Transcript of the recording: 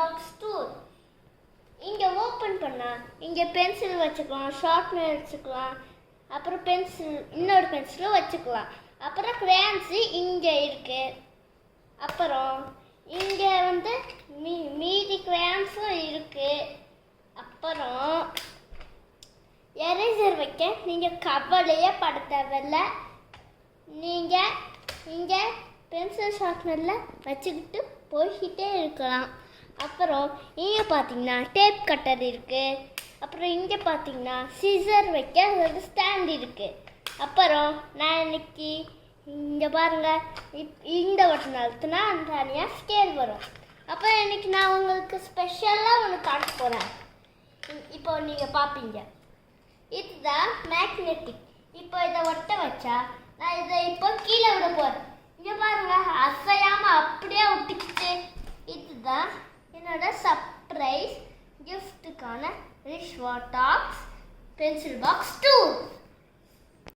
Box tour. இங்கே open பண்ணால் இங்கே பென்சில் வச்சுக்கலாம், ஷார்ப்னர் வச்சுக்கலாம், அப்புறம் இன்னொரு பென்சிலும் வச்சுக்கலாம். அப்புறம் கிரேயான்ஸு இங்கே இருக்குது. அப்புறம் இங்கே மீதி கிரேயான்ஸும் இருக்குது. அப்புறம் எரேசர் வைக்க நீங்கள் கவலையே பட தேவையில்ல. நீங்கள் இங்கே பென்சில் ஷார்ப்னரில் வச்சுக்கிட்டு போய்கிட்டே இருக்கலாம். அப்புறம் இங்கே பார்த்தீங்கன்னா டேப் கட்டர் இருக்குது. அப்புறம் இங்கே பார்த்தீங்கன்னா சிசர் வைக்க ஒரு ஸ்டாண்ட் இருக்குது. அப்புறம் நான் இன்னைக்கு இங்கே பாருங்கள், இந்த பட்டன் அழுத்தினா தனியாக ஸ்கேல் வரும். அப்புறம் இன்னைக்கு நான் உங்களுக்கு ஸ்பெஷலாக ஒன்று காட்ட போகிறேன். இப்போ நீங்கள் பார்ப்பீங்க. இதுதான் மேக்னெட்டிக். இப்போ இதை ஒட்ட வச்சா நான் இதை இப்போ கீழே விட போகிறேன். இங்கே பாருங்க, அசையாமல் அப்படியே ஒட்டிக்கிட்டு. இதுதான் என்னோட surprise கிஃப்ட்டுக்கான Rishwa tax pencil box 2.